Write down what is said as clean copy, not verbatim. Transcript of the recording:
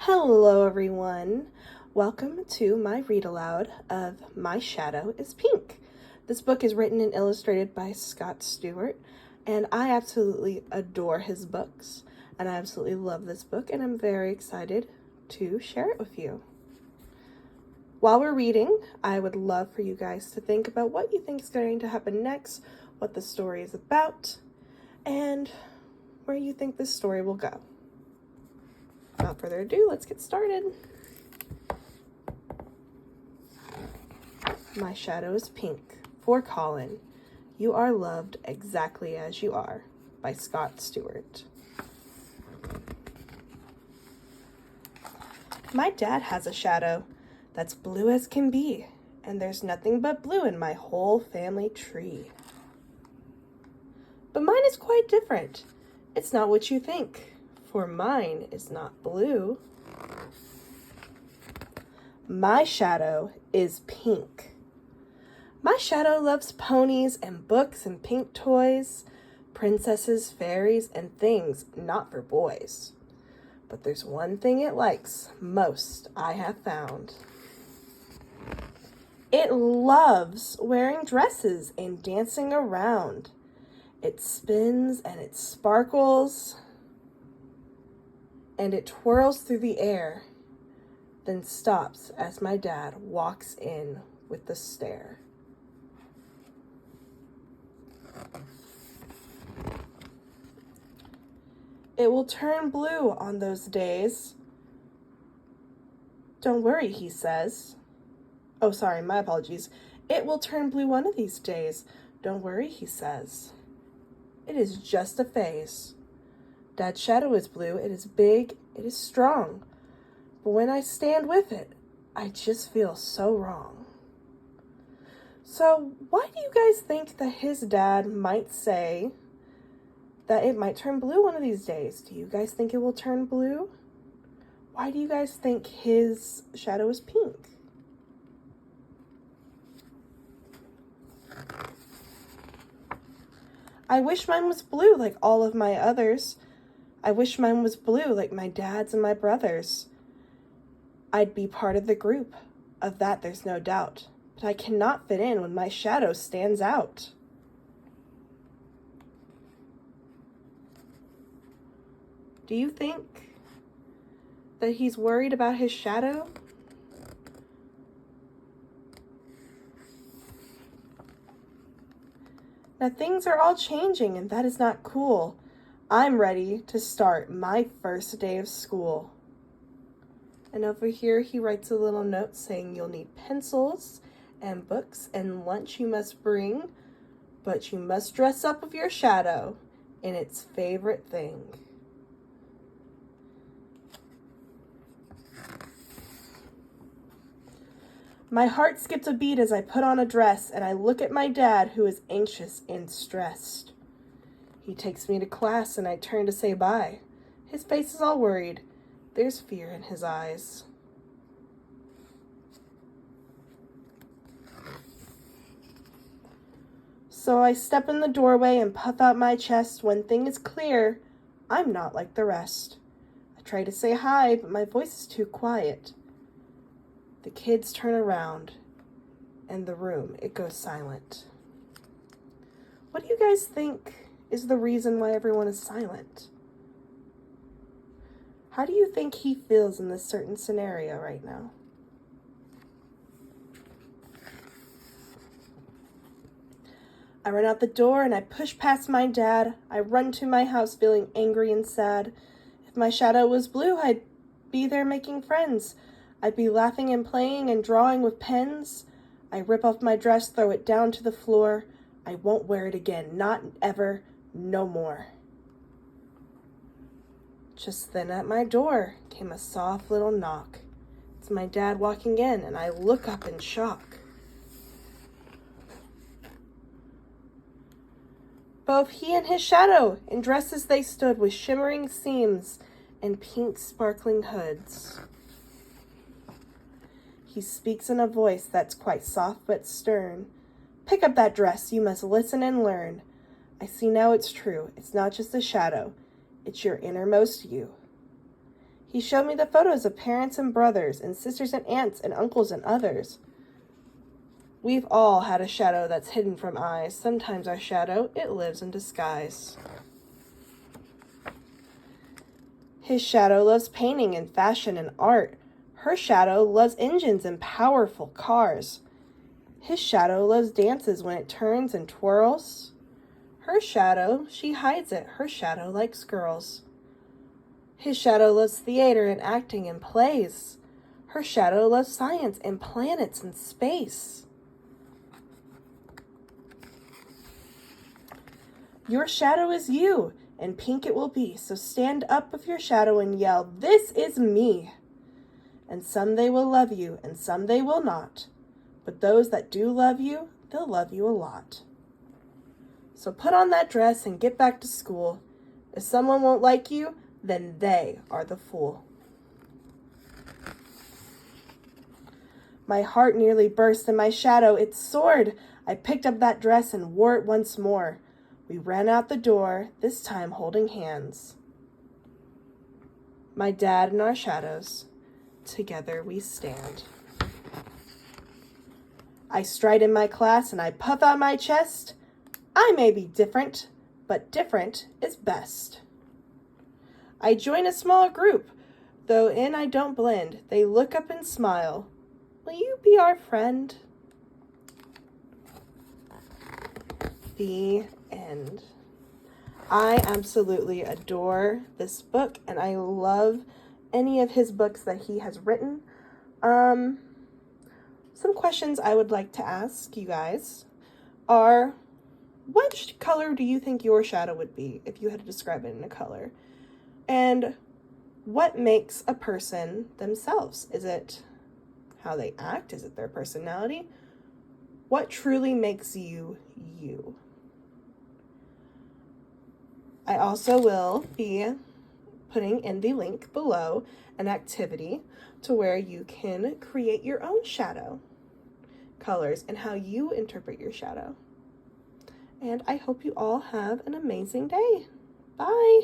Hello everyone, welcome to my read aloud of My Shadow is Pink. This book is written and illustrated by Stuart, and I absolutely adore his books, and I absolutely love this book, and I'm very excited to share it with you. While we're reading, I would love for you guys to think about what you think is going to happen next, what the story is about, and where you think this story will go. Without further ado, let's get started. My Shadow is Pink, for Colin. You are loved exactly as you are, by Stuart. My dad has a shadow that's blue as can be, and there's nothing but blue in my whole family tree. But mine is quite different. It's not what you think, for mine is not blue. My shadow is pink. My shadow loves ponies and books and pink toys, princesses, fairies, and things not for boys. But there's one thing it likes most, I have found. It loves wearing dresses and dancing around. It spins and it sparkles and it twirls through the air, then stops as my dad walks in with the stare. It will turn blue on those days. Don't worry, he says. Oh, sorry, my apologies. It will turn blue one of these days. Don't worry, he says. It is just a phase. Dad's shadow is blue. It is big. It is strong. But when I stand with it, I just feel so wrong. So why do you guys think that his dad might say that it might turn blue one of these days? Do you guys think it will turn blue? Why do you guys think his shadow is pink? I wish mine was blue like all of my others. I wish mine was blue like my dad's and my brother's. I'd be part of the group. Of that there's no doubt. But I cannot fit in when my shadow stands out. Do you think that he's worried about his shadow? Now things are all changing and that is not cool. I'm ready to start my first day of school. And over here he writes a little note saying you'll need pencils and books and lunch you must bring, but you must dress up with your shadow in its favorite thing. My heart skips a beat as I put on a dress and I look at my dad who is anxious and stressed. He takes me to class and I turn to say bye. His face is all worried. There's fear in his eyes. So I step in the doorway and puff out my chest. One thing is clear, I'm not like the rest. I try to say hi, but my voice is too quiet. The kids turn around and the room, it goes silent. What do you guys think is the reason why everyone is silent? How do you think he feels in this certain scenario right now? I run out the door and I push past my dad. I run to my house feeling angry and sad. If my shadow was blue, I'd be there making friends. I'd be laughing and playing and drawing with pens. I rip off my dress, throw it down to the floor. I won't wear it again, not ever, no more. Just then at my door came a soft little knock. It's my dad walking in, and I look up in shock. Both he and his shadow, in dresses they stood with shimmering seams and pink sparkling hoods. He speaks in a voice that's quite soft but stern. Pick up that dress, you must listen and learn. I see now it's true, it's not just a shadow, it's your innermost you. He showed me the photos of parents and brothers and sisters and aunts and uncles and others. We've all had a shadow that's hidden from eyes. Sometimes our shadow, it lives in disguise. His shadow loves painting and fashion and art. Her shadow loves engines and powerful cars. His shadow loves dances when it turns and twirls. Her shadow, she hides it. Her shadow likes girls. His shadow loves theater and acting and plays. Her shadow loves science and planets and space. Your shadow is you, and pink it will be. So stand up with your shadow and yell, "This is me!" And some they will love you, and some they will not. But those that do love you, they'll love you a lot. So put on that dress and get back to school. If someone won't like you, then they are the fool. My heart nearly burst and my shadow, it soared. I picked up that dress and wore it once more. We ran out the door, this time holding hands. My dad and our shadows, together we stand. I stride in my class and I puff out my chest. I may be different, but different is best. I join a small group, though in I don't blend. They look up and smile. Will you be our friend? The end. I absolutely adore this book, and I love any of his books that he has written. Some questions I would like to ask you guys are, what color do you think your shadow would be if you had to describe it in a color? And what makes a person themselves? Is it how they act? Is it their personality? What truly makes you you? I also will be putting in the link below an activity to where you can create your own shadow colors and how you interpret your shadow. And I hope you all have an amazing day. Bye.